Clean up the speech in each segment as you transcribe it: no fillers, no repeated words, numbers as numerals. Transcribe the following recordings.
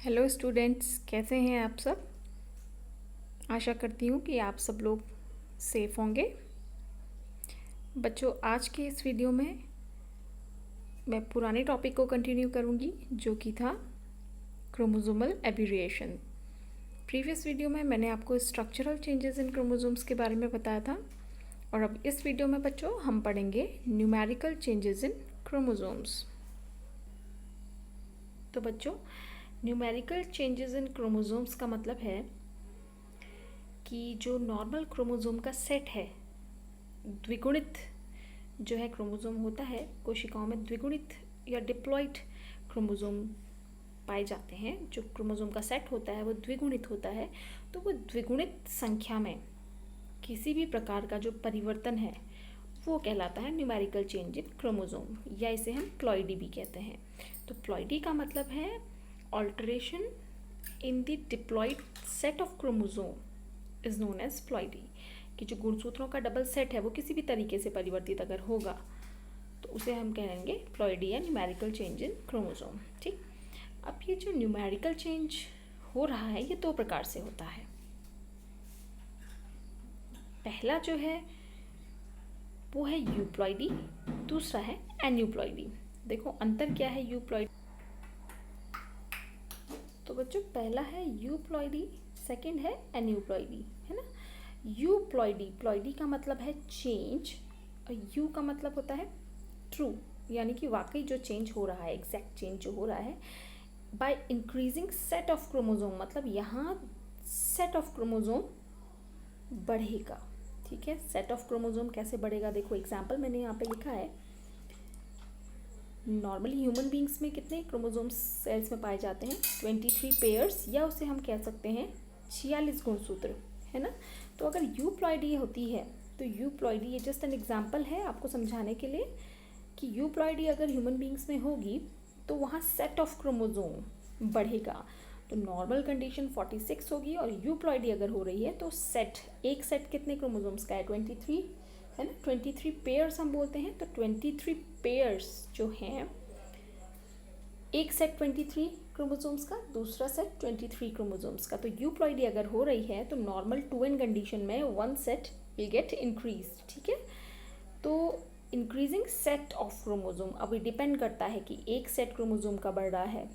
Hello students, कैसे हैं आप सब। आशा करती हूँ कि आप सब लोग सेफ होंगे। बच्चों, आज के इस वीडियो में मैं पुराने टॉपिक को कंटिन्यू करूँगी जो कि था क्रोमोसोमल एब्यूरेशन। प्रीवियस वीडियो में मैंने आपको स्ट्रक्चरल चेंजेस इन क्रोमोसोम्स के बारे में बताया था और अब इस वीडियो में बच्चों हम पढ़ेंगे न्यूमेरिकल चेंजेस इन क्रोमोसोम्स। तो बच्चों, न्यूमेरिकल चेंजेस इन क्रोमोसोम्स का मतलब है कि जो नॉर्मल क्रोमोसोम का सेट है, द्विगुणित जो है क्रोमोसोम होता है, कोशिकाओं में द्विगुणित या डिप्लॉइड क्रोमोसोम पाए जाते हैं। जो क्रोमोसोम का सेट होता है वो द्विगुणित होता है, तो वो द्विगुणित संख्या में किसी भी प्रकार का जो परिवर्तन है वो कहलाता है न्यूमेरिकल चेंज इन क्रोमोसोम, या इसे हम प्लॉइडी भी कहते हैं। तो प्लॉइडी का मतलब है alteration in the diploid set of chromosome is known as ploidy. कि जो गुणसूत्रों का डबल सेट है वो किसी भी तरीके से परिवर्तित अगर होगा तो उसे हम कहेंगे प्लॉइडी या न्यूमेरिकल चेंज इन क्रोमोसोम। ठीक, अब ये जो न्यूमेरिकल चेंज हो रहा है ये दो प्रकार से होता है। पहला जो है वो है यूप्लॉइडी, दूसरा है एन्यूप्लॉइडी। देखो अंतर क्या है यूप्लॉइडी। तो बच्चों, पहला है यूप्लॉइडी, सेकंड है एन्यूप्लॉइडी, है ना। यूप्लॉइडी, प्लॉइडी का मतलब है चेंज और यू का मतलब होता है ट्रू, यानी कि वाकई जो चेंज हो रहा है, एग्जैक्ट चेंज जो हो रहा है by increasing set of chromosome, मतलब यहाँ सेट ऑफ क्रोमोसोम बढ़ेगा। ठीक है, सेट ऑफ क्रोमोसोम कैसे बढ़ेगा, देखो एग्जाम्पल मैंने यहाँ पे लिखा है। नॉर्मली ह्यूमन बींग्स में कितने क्रोमोसोम्स सेल्स में पाए जाते हैं? 23 पेयर्स, या उसे हम कह सकते हैं 46 गुणसूत्र, है ना। तो अगर यूप्लॉइडी होती है तो यूप्लॉइडी, ये जस्ट एन एग्जाम्पल है आपको समझाने के लिए कि यूप्लॉइडी अगर ह्यूमन बींग्स में होगी तो वहाँ सेट ऑफ क्रोमोसोम बढ़ेगा। तो नॉर्मल कंडीशन 46 होगी और यूप्लॉइडी अगर हो रही है तो सेट, एक सेट कितने क्रोमोसोम्स का है? 23, है ना। 23 पेयर्स हम बोलते हैं। तो 23 पेयर्स जो हैं, एक सेट 23 क्रोमोसोम्स का, दूसरा सेट 23 क्रोमोसोम्स का। तो यूप्लॉइडी अगर हो रही है तो नॉर्मल 2n कंडीशन में one set will get increase. ठीक है, तो इंक्रीजिंग सेट ऑफ क्रोमोसोम, अब ये डिपेंड करता है कि एक सेट क्रोमोसोम का बढ़ रहा है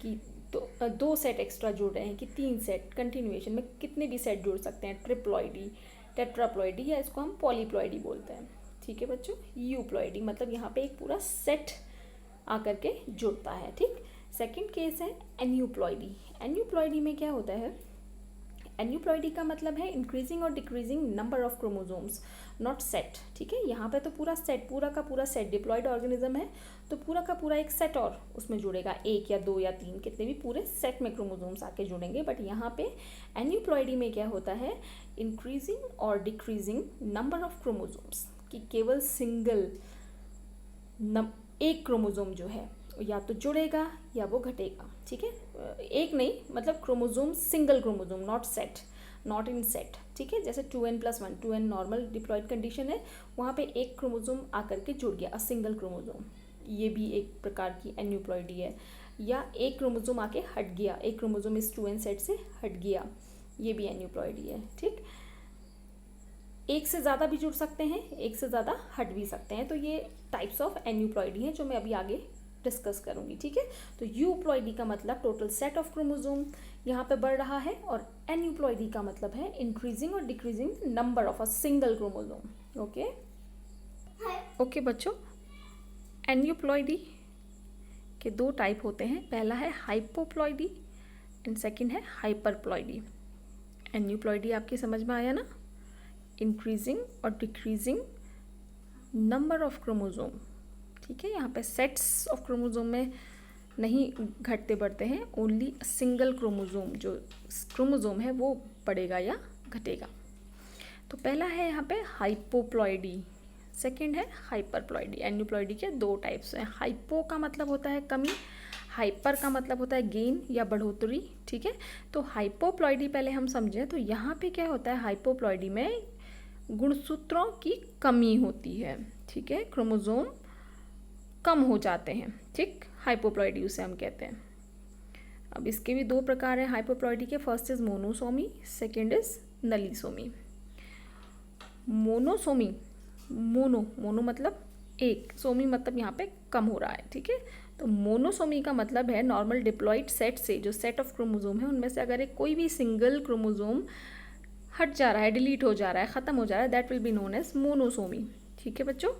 कि तो दो सेट एक्स्ट्रा जुड़ रहे हैं कि 3 सेट, कंटिन्यूएशन में कितने भी सेट जुड़ सकते हैं, ट्रिप्लॉइडी, टेट्राप्लॉइडी, या इसको हम पॉलीप्लॉइडी बोलते हैं। ठीक है बच्चों, यूप्लॉइडी मतलब यहाँ पे एक पूरा सेट आकर के जुड़ता है। ठीक, सेकंड केस है एन्यूप्लॉइडी। एन्यूप्लॉइडी में क्या होता है? एन्यूप्लॉइडी का मतलब है इंक्रीजिंग और decreasing number of chromosomes, not set. ठीक है, यहाँ पे तो पूरा सेट, पूरा का पूरा सेट, डिप्लॉइड ऑर्गेनिज्म है तो पूरा का पूरा एक सेट और उसमें जुड़ेगा, एक या दो या तीन, कितने भी पूरे सेट में क्रोमोसोम्स आके जुड़ेंगे। बट यहाँ पे एन्यूप्लॉइडी में क्या होता है? इंक्रीजिंग और डिक्रीजिंग नंबर ऑफ क्रोमोसोम्स, कि केवल सिंगल एक क्रोमोसोम जो है या तो जुड़ेगा या वो घटेगा। ठीक है, एक नहीं, मतलब chromosome, single chromosome, not set, not in set. ठीक है, जैसे 2n+1, 2n normal diploid condition है, वहाँ पे एक क्रोमोसोम आकर के जुड़ गया, सिंगल क्रोमोसोम, ये भी एक प्रकार की एन्यूप्लॉइडी है। या एक क्रोमोसोम आके हट गया, एक क्रोमोसोम इस 2n सेट से हट गया, ये भी एन्यूप्लॉइडी है। ठीक, एक से ज़्यादा भी जुड़ सकते हैं, एक से ज़्यादा हट भी सकते हैं। तो ये टाइप्स ऑफ एन्यूप्लॉइडी हैं जो मैं अभी आगे डिस्कस करूंगी। ठीक है, तो यूप्लॉइडी का मतलब टोटल सेट ऑफ क्रोमोसोम यहाँ पे बढ़ रहा है, और एन्यूप्लॉइडी का मतलब है इंक्रीजिंग और decreasing number of a single chromosome. Okay बच्चों, एन्यूप्लॉइडी के दो टाइप होते हैं। पहला है हाइपोप्लॉइडी एंड सेकंड है हाइपरप्लॉइडी। एन्यूप्लॉइडी आपकी समझ में आया ना? इंक्रीजिंग और डिक्रीजिंग नंबर ऑफ क्रोमोसोम। ठीक है, यहाँ पे सेट्स ऑफ क्रोमोसोम में नहीं घटते बढ़ते हैं, ओनली सिंगल क्रोमोसोम, जो क्रोमोसोम है वो बढ़ेगा या घटेगा। तो पहला है यहाँ पे हाइपोप्लॉइडी, सेकंड है हाइपरप्लॉइडी। एन्यूप्लॉइडी के दो टाइप्स हैं। हाइपो का मतलब होता है कमी, हाइपर का मतलब होता है गेन या बढ़ोतरी। ठीक है, तो हाइपोप्लॉइडी पहले हम समझें। तो यहाँ पे क्या होता है? हाइपोप्लॉइडी में गुणसूत्रों की कमी होती है। ठीक है, क्रोमोसोम कम हो जाते हैं। ठीक, हाइपोप्लॉइडी उसे हम कहते हैं। अब इसके भी दो प्रकार हैं हाइपोप्लॉइडी के, first is monosomy, second is नलीसोमी। Monosomy, mono मतलब एक, सोमी मतलब यहाँ पे कम हो रहा है, ठीक है। तो मोनोसोमी का मतलब है नॉर्मल डिप्लॉइड सेट से, जो सेट ऑफ क्रोमोजोम है उनमें से अगर एक कोई भी सिंगल क्रोमोजोम हट जा रहा है, डिलीट हो जा रहा है, ख़त्म हो जा रहा है, that will be known as monosomy, ठीक है बच्चों।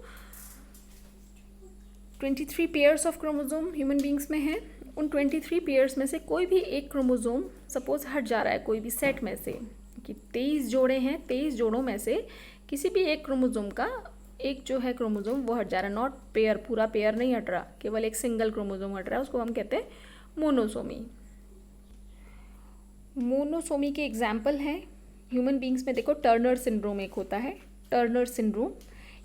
23 pairs of chromosome human beings में है। उन 23 पेयर्स में से कोई भी एक क्रोमोजोम सपोज हट जा रहा है कोई भी सेट में से, कि 23 जोड़े हैं, 23 जोड़ों में से किसी भी एक क्रोमोजोम का एक जो है क्रोमोजोम वो हट जा रहा है, नॉट पेयर, पूरा पेयर नहीं हट रहा, केवल एक सिंगल क्रोमोजोम हट रहा है, उसको हम कहते हैं मोनोसोमी। मोनोसोमी के एग्जाम्पल हैं ह्यूमन बींग्स में, देखो टर्नर सिंड्रोम एक होता है, टर्नर सिंड्रोम,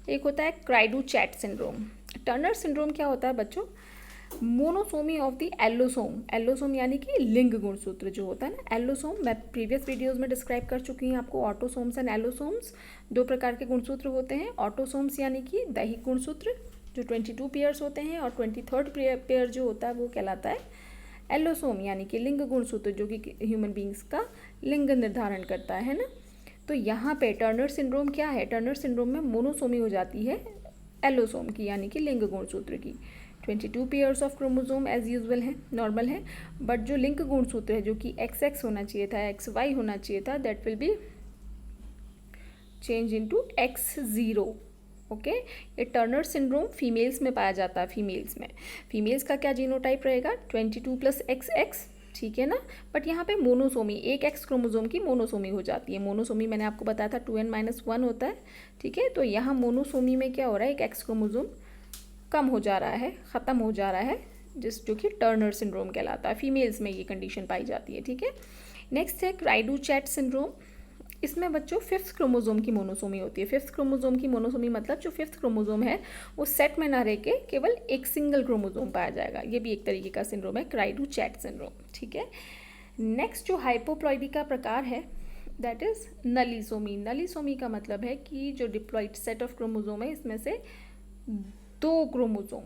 एक होता है क्राइडू-चैट सिंड्रोम। टर्नर सिंड्रोम क्या होता है बच्चों, मोनोसोमी ऑफ द एल्लोसोम, एल्लोसोम यानी कि लिंग गुणसूत्र जो होता है ना, एल्लोसोम मैं प्रीवियस वीडियोस में डिस्क्राइब कर चुकी हूँ आपको, ऑटोसोम्स एंड एल्लोसोम्स, दो प्रकार के गुणसूत्र होते हैं। ऑटोसोम्स यानी कि दैहिक गुणसूत्र जो 22 पेयर्स होते हैं, और 23rd पेयर जो होता है वो कहलाता है एल्लोसोम यानी कि लिंग गुणसूत्र, जो कि ह्यूमन बींग्स का लिंग निर्धारण करता है ना। तो यहाँ पे टर्नर सिंड्रोम क्या है, टर्नर सिंड्रोम में मोनोसोमी हो जाती है एल्लोसोम की यानी कि लिंग गुणसूत्र की। 22 pairs of chromosome as usual है, नॉर्मल है, बट जो लिंग गुणसूत्र है जो कि XX होना चाहिए था, XY होना चाहिए था, that will B change into X0। Okay, ये टर्नर सिंड्रोम फीमेल्स में पाया जाता है। फीमेल्स का क्या जीनोटाइप रहेगा, 22 + XX, ठीक है ना। बट यहाँ पे मोनोसोमी, एक X क्रोमोजोम की मोनोसोमी हो जाती है। मोनोसोमी मैंने आपको बताया था 2n-1 होता है, ठीक है। तो यहाँ मोनोसोमी में क्या हो रहा है, एक X क्रोमोजोम कम हो जा रहा है, ख़त्म हो जा रहा है, जो कि टर्नर सिंड्रोम कहलाता है। फीमेल्स में ये कंडीशन पाई जाती है, ठीक है। नेक्स्ट है क्राइडू-चैट सिंड्रोम। इसमें बच्चों 5th क्रोमोजोम की मोनोसोमी होती है। 5th क्रोमोजोम की मोनोसोमी मतलब जो 5th क्रोमोजोम है वो सेट में ना रह के केवल एक सिंगल क्रोमोजोम पाया जाएगा। ये भी एक तरीके का सिंड्रोम है, क्राइडू-चैट सिंड्रोम, ठीक है। नेक्स्ट जो हाइपोप्लॉइडी का प्रकार है दैट इज नलीसोमी। नलीसोमी का मतलब है कि जो डिप्लॉइड सेट ऑफ क्रोमोजोम है इसमें से दो क्रोमोजोम,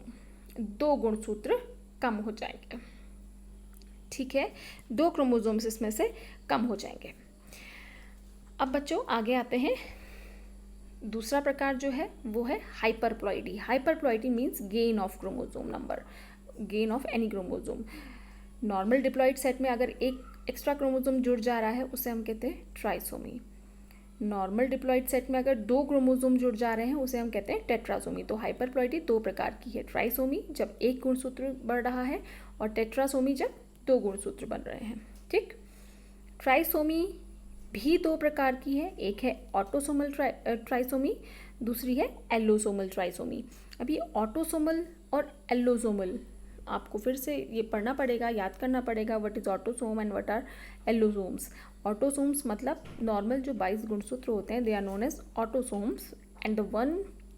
दो गुणसूत्र कम हो जाएंगे, ठीक है। दो क्रोमोजोम्स इसमें से कम हो जाएंगे। अब बच्चों आगे आते हैं, दूसरा प्रकार जो है वो है hyperploidy. Hyperploidy means gain of chromosome number, gain of any chromosome. Normal diploid set में अगर एक एक्स्ट्रा क्रोमोजोम जुड़ जा रहा है उसे हम कहते हैं ट्राइसोमी। नॉर्मल डिप्लॉइड सेट में अगर दो क्रोमोजोम जुड़ जा रहे हैं उसे हम कहते हैं टेट्रासोमी। तो हाइपरप्लॉइडी दो प्रकार की है, ट्राइसोमी जब एक गुणसूत्र बढ़ रहा है, और टेट्रासोमी जब दो गुणसूत्र बन रहे हैं, ठीक। ट्राइसोमी भी दो प्रकार की है, एक है ऑटोसोमल ट्राइसोमी, दूसरी है एल्लोसोमल ट्राइसोमी। अभी ऑटोसोमल और एल्लोसोमल आपको फिर से ये पढ़ना पड़ेगा, याद करना पड़ेगा, what is autosome and what are allosomes. Autosomes मतलब नॉर्मल जो 22 गुणसूत्र होते हैं, they are known as autosomes, and the 1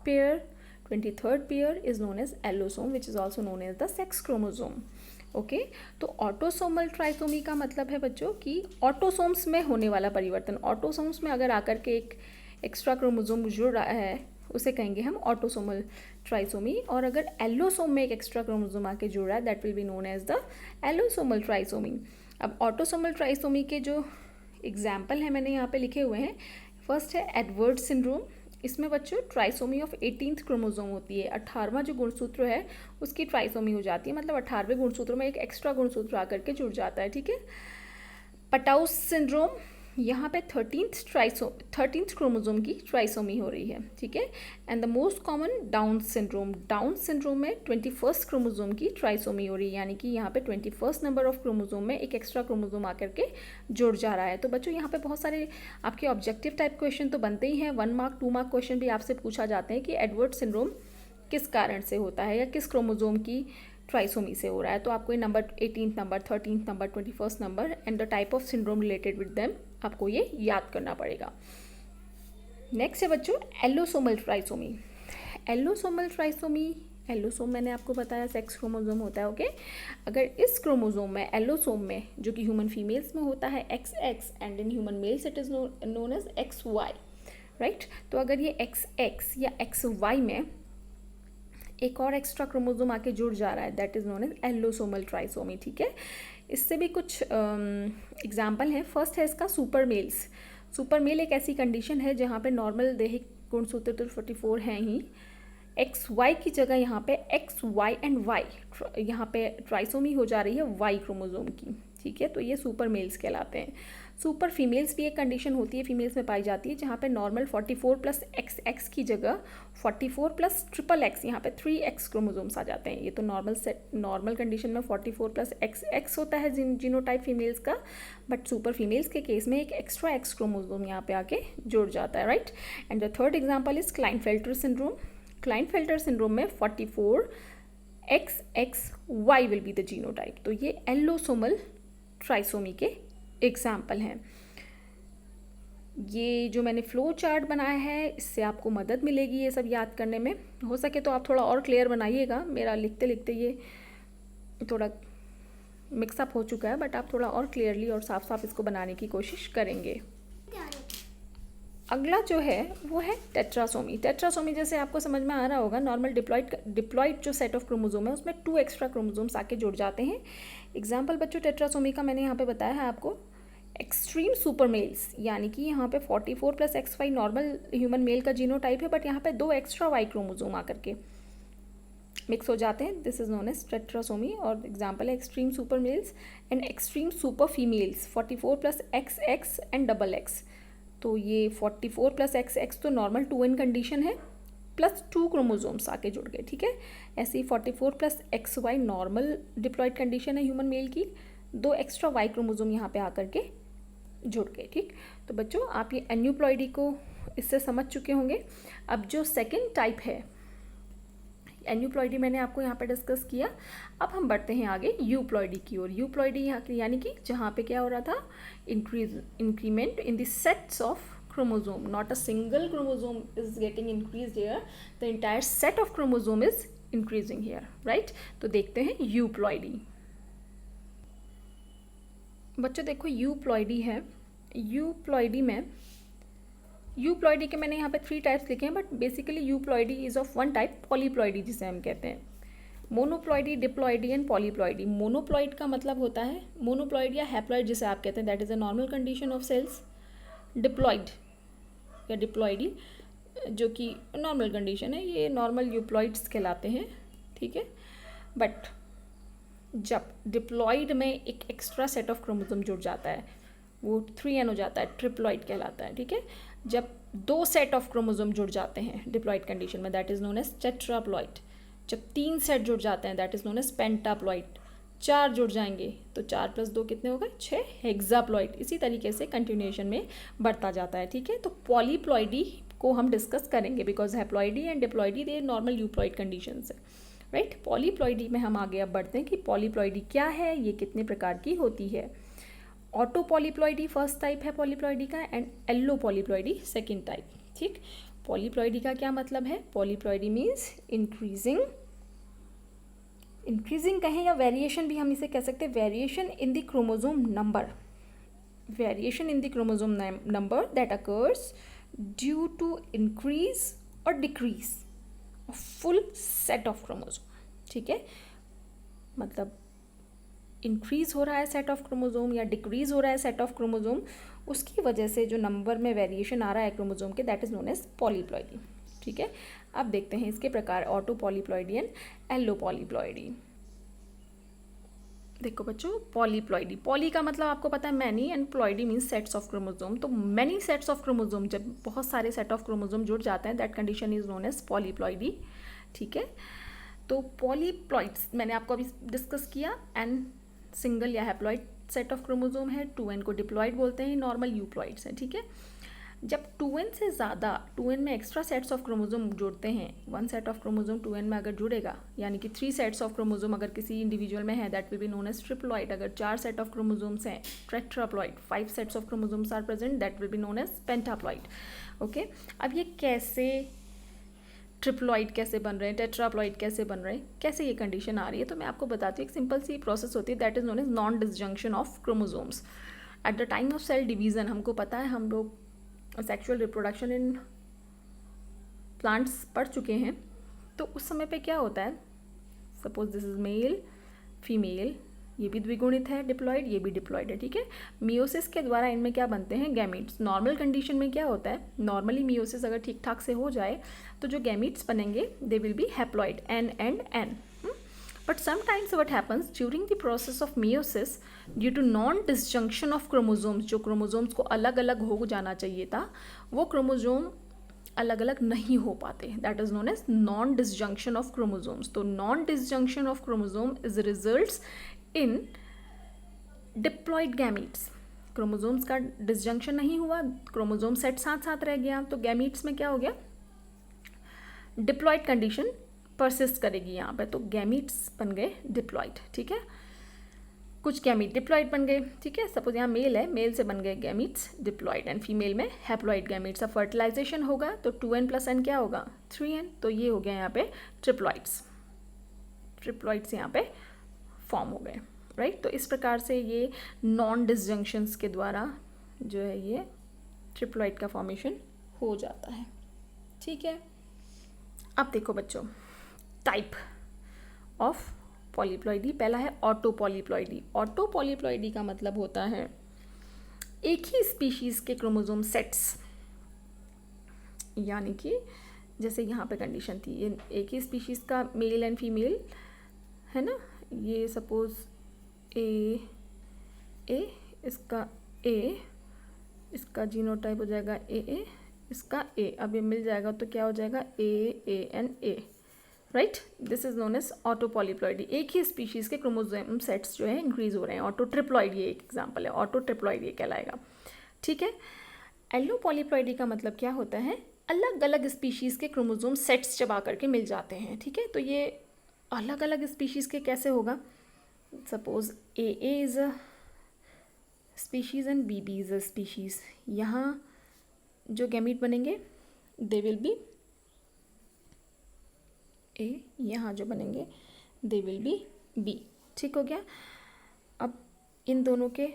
pair 23rd pair is known as allosome which is also known as the sex chromosome. Okay, तो autosomal trisomy का मतलब है बच्चों कि ऑटोसोम्स में होने वाला परिवर्तन। ऑटोसोम्स में अगर आकर के एक एक्स्ट्रा क्रोमोसोम जुड़ रहा है उसे कहेंगे हम ऑटोसोमल ट्राइसोमी, और अगर एल्लोसोम में एक एक्स्ट्रा क्रोमोसोम आके जुड़ रहा है that will be known as the allosomal trisomy. अब ऑटोसोमल ट्राइसोमी के जो एग्जाम्पल हैं मैंने यहाँ पे लिखे हुए हैं। फर्स्ट है एडवर्ड सिंड्रोम। इसमें बच्चों ट्राइसोमी ऑफ 18th क्रोमोसोम होती है, 18वां जो गुणसूत्र है उसकी ट्राइसोमी हो जाती है, मतलब 18वें गुणसूत्र में एक एक्स्ट्रा गुणसूत्र आकर के जुड़ जाता है, ठीक है। पटाउस सिंड्रोम, यहाँ पे 13th क्रोमोसोम की ट्राइसोमी हो रही है, ठीक है। And the most common down syndrome, down syndrome में 21st क्रोमोसोम की ट्राइसोमी हो रही है, यानी कि यहाँ पे 21st नंबर ऑफ क्रोमोसोम में एक एक्स्ट्रा क्रोमोसोम आकर के जुड़ जा रहा है। तो बच्चों यहाँ पे बहुत सारे आपके ऑब्जेक्टिव टाइप क्वेश्चन तो बनते ही हैं, 1 मार्क 2 मार्क क्वेश्चन भी आपसे पूछा जाते हैं कि एडवर्ड सिंड्रोम किस कारण से होता है या किस क्रोमोसोम की ट्राइसोमी से हो रहा है। तो आपको ये number 18th number, 13th number, 21st number and the type of syndrome related with them आपको ये याद करना पड़ेगा। नेक्स्ट है बच्चों एल्लोसोमल ट्राइसोमी। एल्लोसोमल ट्राइसोमी, एल्लोसोम मैंने आपको बताया सेक्स क्रोमोसोम होता है, ओके। अगर इस क्रोमोसोम में एल्लोसोम में जो कि ह्यूमन फीमेल्स में होता है XX and in human males it is known as XY, right. तो अगर ये XX या XY में एक और एक्स्ट्रा क्रोमोसोम आके जुड़ जा रहा है, that is known as allosomal trisomy, ठीक है। इससे भी कुछ एग्जाम्पल हैं। फर्स्ट है इसका सुपर मेल्स। सुपर मेल एक ऐसी कंडीशन है जहाँ पे नॉर्मल दैहिक गुणसूत्र तो 44 हैं ही, एक्स वाई की जगह यहाँ पे एक्स वाई एंड वाई यहाँ पे ट्राइसोमी हो जा रही है वाई क्रोमोसोम की, ठीक है। तो ये सुपर मेल्स कहलाते हैं। सुपर फीमेल्स भी एक कंडीशन होती है, फीमेल्स में पाई जाती है, जहाँ पे नॉर्मल 44 प्लस एक्स एक्स की जगह 44 प्लस ट्रिपल एक्स यहाँ पे 3x क्रोमोसोम्स आ जाते हैं। ये तो नॉर्मल कंडीशन में 44 प्लस एक्स एक्स होता है जीनोटाइप फीमेल्स का, बट सुपर फीमेल्स के केस में एक एक्स्ट्रा एक्स क्रोमोसोम यहाँ पे आके जुड़ जाता है, right. And the third example is Klinefelter syndrome. Klinefelter syndrome में 44 XXY will be the genotype. तो ये एल्लोसोमल ट्राइसोमी के एग्जाम्पल हैं। ये जो मैंने फ्लो चार्ट बनाया है इससे आपको मदद मिलेगी ये सब याद करने में। हो सके तो आप थोड़ा और क्लियर बनाइएगा, मेरा लिखते लिखते ये थोड़ा मिक्सअप हो चुका है, बट आप थोड़ा और क्लियरली और साफ साफ इसको बनाने की कोशिश करेंगे। अगला जो है वो है टेट्रासोमी। टेट्रासोमी जैसे आपको समझ में आ रहा होगा, नॉर्मल डिप्लॉइड जो सेट ऑफ क्रोमोसोम है उसमें 2 एक्स्ट्रा क्रोमोसोम्स आके जुड़ जाते हैं। एग्जाम्पल बच्चों टेट्रासोमी का मैंने यहाँ पे बताया है आपको। एक्सट्रीम सुपर मेल्स, यानी कि यहाँ पे 44 प्लस XY नॉर्मल ह्यूमन मेल का जीनोटाइप है, बट यहाँ पे 2 एक्स्ट्रा वाई क्रोमोसोम आकर के मिक्स हो जाते हैं, this is known as tetrasomy. और एग्जाम्पल है extreme super males and extreme super females 44 plus XX and double X. तो ये 44 प्लस XX तो नॉर्मल 2n कंडीशन है, प्लस 2 क्रोमोसोम्स आके जुड़ गए, ठीक है। ऐसे ही 44 प्लस XY नॉर्मल डिप्लॉइड कंडीशन है ह्यूमन मेल की, 2 एक्स्ट्रा वाई क्रोमोसोम यहाँ पे आकर के जुड़ गए, ठीक। तो बच्चों आप ये एन्यूप्लॉइडी को इससे समझ चुके होंगे। अब जो सेकेंड टाइप है एन्यूप्लॉइडी मैंने आपको यहाँ पे डिस्कस किया। अब हम बढ़ते हैं आगे यूप्लॉइडी की ओर। यूप्लॉइडी यानी कि जहाँ पे क्या हो रहा था, increment in the sets of chromosome, not a single chromosome is getting increased here, the entire set of chromosome is increasing here, right। तो देखते हैं यूप्लॉइडी। बच्चों देखो यूप्लॉइडी है, यूप्लॉइडी में यूप्लॉइडी के मैंने यहाँ पे 3 टाइप्स लिखे हैं, but basically euploidy is of 1 type, polyploidy जिसे हम कहते हैं। Monoploidy, diploidy and polyploidy. Monoploid का मतलब होता है, मोनोप्लॉइड या हैप्लॉइड जिसे आप कहते हैं, that is a normal condition of cells. Diploid या डिप्लॉइडी जो कि नॉर्मल कंडीशन है, ये नॉर्मल यूप्लॉइड्स कहलाते हैं, ठीक है। बट जब डिप्लॉइड में एक एक्स्ट्रा सेट ऑफ क्रोमोसोम जुड़ जाता है वो 3n हो जाता है, ट्रिप्लॉइड कहलाता है, ठीक है। जब 2 सेट ऑफ क्रोमोसोम जुड़ जाते हैं डिप्लॉइड कंडीशन में, that is known as tetraploid. जब 3 सेट जुड़ जाते हैं that is known as pentaploid. 4 जुड़ जाएंगे तो 4 प्लस 2 कितने हो गए, 6, हेक्साप्लॉइड। इसी तरीके से कंटिन्यूएशन में बढ़ता जाता है, ठीक है। तो पॉलीप्लॉइडी को हम डिस्कस करेंगे because haploidy and diploidy they normal euploid condition है, राइट। पॉलीप्लॉइडी में हम आगे अब बढ़ते हैं कि पॉलीप्लॉइडी क्या है, ये कितने प्रकार की होती है। ऑटो पॉलीप्लॉइडी फर्स्ट टाइप है पॉलीप्लॉइडी का, and allo polyploidy second type, ठीक। पॉलीप्लॉइडी का क्या मतलब है, पॉलीप्लॉइडी मीन्स इंक्रीजिंग कहें या वेरिएशन भी हम इसे कह सकते हैं, variation in the chromosome number, variation in the chromosome number that occurs due to increase और decrease of full set of chromosome, ठीक है। मतलब इंक्रीज हो रहा है सेट ऑफ क्रोमोसोम या डिक्रीज हो रहा है सेट ऑफ क्रोमोसोम, उसकी वजह से जो नंबर में वेरिएशन आ रहा है क्रोमोसोम के, that is known as polyploidy, ठीक है। अब देखते हैं इसके प्रकार, auto polyploidy and allo polyploidy. देखो बच्चों, पॉलीप्लॉइडी, पॉली का मतलब आपको पता है many, and ploidy means sets of chromosome. तो मैनी सेट्स ऑफ क्रोमोसोम, जब बहुत सारे सेट ऑफ क्रोमोसोम जुड़ जाते हैं, that condition is known as polyploidy, ठीक है। तो पॉलीप्लॉइड्स मैंने आपको अभी डिस्कस किया, एंड सिंगल या हैप्लॉइड सेट ऑफ क्रोमोसोम है, 2n को डिप्लॉइड बोलते हैं, नॉर्मल यूप्लॉइड्स हैं, ठीक है। जब 2n से ज़्यादा, 2n में एक्स्ट्रा सेट्स ऑफ क्रोमोसोम जुड़ते हैं, 1 सेट ऑफ क्रोमोसोम 2n में अगर जुड़ेगा, यानी कि 3 सेट्स ऑफ क्रोमोसोम अगर किसी इंडिविजुअल में है, that will be known as triploid. अगर 4 सेट ऑफ क्रोमोसोम्स हैं, tetraploid. 5 sets of chromosomes are present, that will be known as pentaploid, okay. अब ये कैसे ट्रिप्लॉइड कैसे बन रहे हैं, टेट्राप्लॉइड कैसे बन रहे हैं, कैसे ये कंडीशन आ रही है, तो मैं आपको बताती हूँ। एक सिंपल सी प्रोसेस होती है, that is known as non disjunction of chromosomes. At the time of cell division, हमको पता है, हम लोग सेक्सुअल रिप्रोडक्शन इन प्लांट्स पढ़ चुके हैं, तो उस समय पे क्या होता है, suppose this is male female, ये भी द्विगुणित है डिप्लॉइड, ये भी डिप्लॉइड है, ठीक है। मियोसिस के द्वारा इनमें क्या बनते हैं, गैमीट्स। नॉर्मल कंडीशन में क्या होता है, नॉर्मली मियोसिस अगर ठीक ठाक से हो जाए तो जो गैमीट्स बनेंगे they will be haploid, N and N. But sometimes what happens during the process of meiosis due to non disjunction of chromosomes, जो क्रोमोजोम्स को अलग अलग हो जाना चाहिए था वो क्रोमोजोम अलग अलग नहीं हो पाते, that is known as non disjunction of chromosomes. तो non disjunction of chromosome is results in diploid gametes. Chromosomes का डिसजंक्शन नहीं हुआ, क्रोमोजोम सेट साथ साथ रह गया, तो गैमीट्स में क्या हो गया, डिप्लॉइड कंडीशन परसिस्ट करेगी यहाँ पे, तो गैमीट्स बन गए डिप्लॉइड, ठीक है। कुछ गैमीट डिप्लॉइड बन गए, ठीक है। सपोज यहाँ मेल है, मेल से बन गए गैमीट्स डिप्लॉइड, एंड फीमेल में हैप्लॉइड गैमीट्स। अब फर्टिलाइजेशन होगा तो 2n+n क्या होगा, 3n, तो ये हो गया यहाँ पे ट्रिप्लॉइड्स, ट्रिप्लॉइड्स यहाँ पे फॉर्म हो गए, राइट। तो इस प्रकार से ये नॉन डिसजंक्शंस के द्वारा जो है ये ट्रिप्लॉइड का फॉर्मेशन हो जाता है, ठीक है। अब देखो बच्चों, टाइप ऑफ पॉलीप्लॉइडी, पहला है ऑटो पॉलीप्लॉइडी। ऑटो पॉलीप्लॉइडी का मतलब होता है एक ही स्पीशीज़ के क्रोमोसोम सेट्स, यानी कि जैसे यहाँ पे कंडीशन थी, ये एक ही स्पीशीज़ का मेल एंड फीमेल है ना, ये सपोज ए इसका ए, इसका जीनोटाइप हो जाएगा ए, इसका ए, अब ये मिल जाएगा तो क्या हो जाएगा A and A, right. This is known as auto polyploidy. एक ही स्पीशीज़ के क्रोमोसोम सेट्स जो है इंक्रीज हो रहे हैं, ऑटो ट्रिप्लॉइड ये एक एग्जांपल है, ऑटो ट्रिप्लॉइड ये कहलाएगा, ठीक है। एलो पॉलीप्लॉइडी का मतलब क्या होता है, अलग अलग स्पीशीज़ के क्रोमोसोम सेट्स जब आकर के मिल जाते हैं, ठीक है। तो ये अलग अलग स्पीशीज़ के कैसे होगा, suppose A is a species and B is a species, यहाँ जो गैमीट बनेंगे दे विल बी ए, यहाँ जो बनेंगे दे विल बी बी, ठीक हो गया। अब इन दोनों के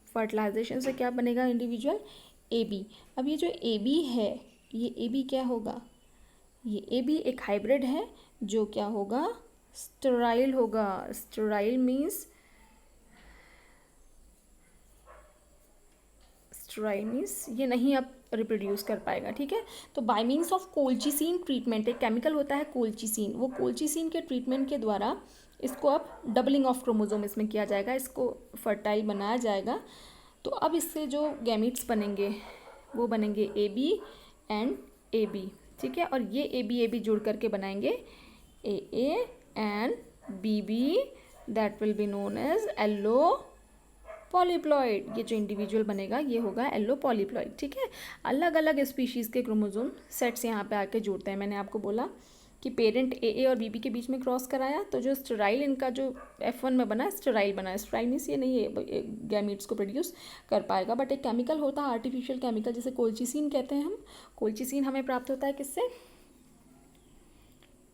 फर्टिलाइजेशन से क्या बनेगा, इंडिविजुअल ए बी। अब ये जो ए बी है, ये ए बी क्या होगा, ये ए बी एक हाइब्रिड है जो क्या होगा, स्टेराइल होगा। स्टेराइल मीन्स ये नहीं अब रिप्रोड्यूस कर पाएगा, ठीक है। तो bye means of colchicine treatment, एक केमिकल होता है कोल्चिसिन, वो कोल्चिसिन के ट्रीटमेंट के द्वारा इसको अब डबलिंग ऑफ क्रोमोसोम इसमें किया जाएगा, इसको फर्टाइल बनाया जाएगा। तो अब इससे जो गैमीट्स बनेंगे वो बनेंगे A B and A B, ठीक है। और ये ए बी जुड़ करके बनाएंगे A and B, that will be known as allo polyploid. ये जो इंडिविजुअल बनेगा ये होगा एलो पॉलीप्लॉइड, ठीक है। अलग अलग स्पीशीज़ के क्रोमोसोम सेट्स यहाँ पे आके जुड़ते हैं। मैंने आपको बोला कि पेरेंट ए और बी के बीच में क्रॉस कराया, तो जो स्टेराइल इनका जो F1 में बना स्टेराइल बना, स्टेराइल मीन्स ये नहीं है गैमीट्स को प्रोड्यूस कर पाएगा। बट एक केमिकल होता है आर्टिफिशियल केमिकल, जैसे कोल्चिसिन कहते हैं हम। कोल्चिसिन हमें प्राप्त होता है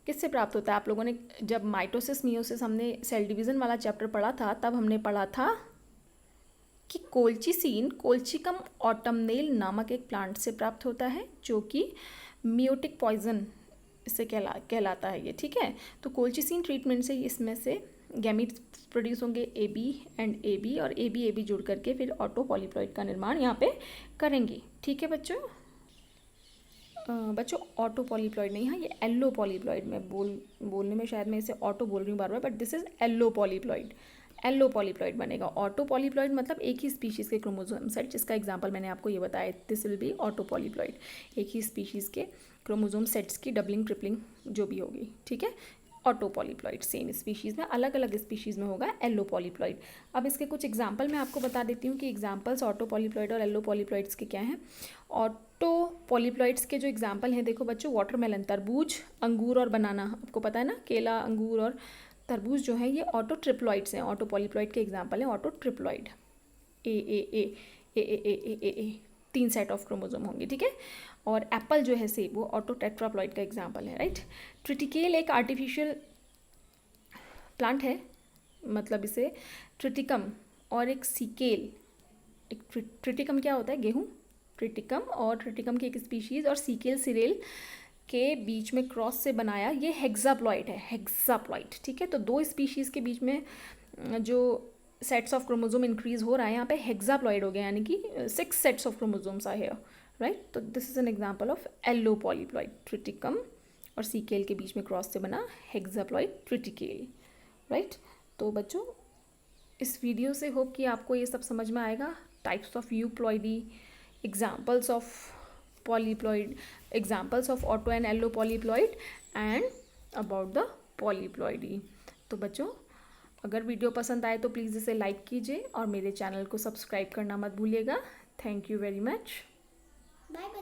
किससे प्राप्त होता है, आप लोगों ने जब माइटोसिस मियोसिस हमने सेल डिवीज़न वाला चैप्टर पढ़ा था तब हमने पढ़ा था कि कोल्चिसिन कोल्चिकम ऑटमनेल नामक एक प्लांट से प्राप्त होता है, जो कि मियोटिक पॉइजन इससे कहलाता है ये, ठीक है। तो कोल्चिसिन ट्रीटमेंट से इसमें से गैमीट्स प्रोड्यूस होंगे A B and A B, और ए बी जुड़ करके फिर ऑटो पॉलीप्लॉइड का निर्माण यहाँ पे करेंगे, ठीक है बच्चों। बच्चों ऑटो पॉलीप्लॉइड नहीं है, ये एलो पॉलीप्लॉइड में बोलने में शायद मैं इसे ऑटो बोल रही हूँ बार बार, but this is allopolyploid. Allopolyploid बनेगा। ऑटो पॉलीप्लॉइड मतलब एक ही स्पीशीज़ के क्रोमोसोम सेट, जिसका एग्जांपल मैंने आपको ये बताया, this will be autopolyploid. एक ही स्पीशीज़ के क्रोमोसोम सेट्स की डबलिंग ट्रिपलिंग जो भी होगी, ठीक है। ऑटो पॉलीप्लॉइड सेम स्पीशीज़ में, अलग अलग स्पीशीज़ में होगा एलो पॉलीप्लॉइड। अब इसके कुछ एग्जाम्पल मैं आपको बता देती हूँ कि एग्जाम्पल्स ऑटो पॉलीप्लॉइड और एलो पॉलीप्लॉइड्स के क्या हैं। ऑटो पॉलीप्लॉइड्स के जो एग्जाम्पल हैं देखो बच्चों, वाटरमेलन, तरबूज, अंगूर और बनाना, आपको पता है ना, केला, अंगूर और तरबूज जो है ये ऑटो ट्रिप्लॉइड्स हैं। ऑटो पॉलीप्लॉइड के एग्जाम्पल हैं auto triploid, A 3 set of chromosome होंगे, ठीक है। और एप्पल जो है सेब, वो ऑटो टेट्राप्लॉइड का एग्जाम्पल है, राइट। ट्रिटिकेल एक आर्टिफिशियल प्लांट है, मतलब इसे ट्रिटिकम और एक सीकेल, एक ट्रिटिकम क्या होता है, गेहूँ, ट्रिटिकम और ट्रिटिकम की एक स्पीशीज़, और सीकेल सिरेल के बीच में क्रॉस से बनाया, ये हेक्साप्लॉइड है, हेक्साप्लॉइड, ठीक है। तो दो स्पीशीज़ के बीच में जो सेट्स ऑफ क्रोमोजोम इंक्रीज हो रहा है, यहाँ पे हेक्साप्लॉइड हो गया, यानी कि 6 sets of chromosomes are here, right. तो this is an example of allopolyploid Triticum और सीकेल के बीच में क्रॉस से बना हेक्साप्लॉइड ट्रिटिकेल, राइट। तो बच्चों इस वीडियो से होप कि आपको ये सब समझ में आएगा, types of euploidy, examples of polyploid, examples of auto and allo polyploid and about the polyploidy. तो बच्चों अगर वीडियो पसंद आए तो प्लीज़ इसे लाइक कीजिए और मेरे चैनल को सब्सक्राइब करना मत भूलिएगा। Thank you very much. Bye.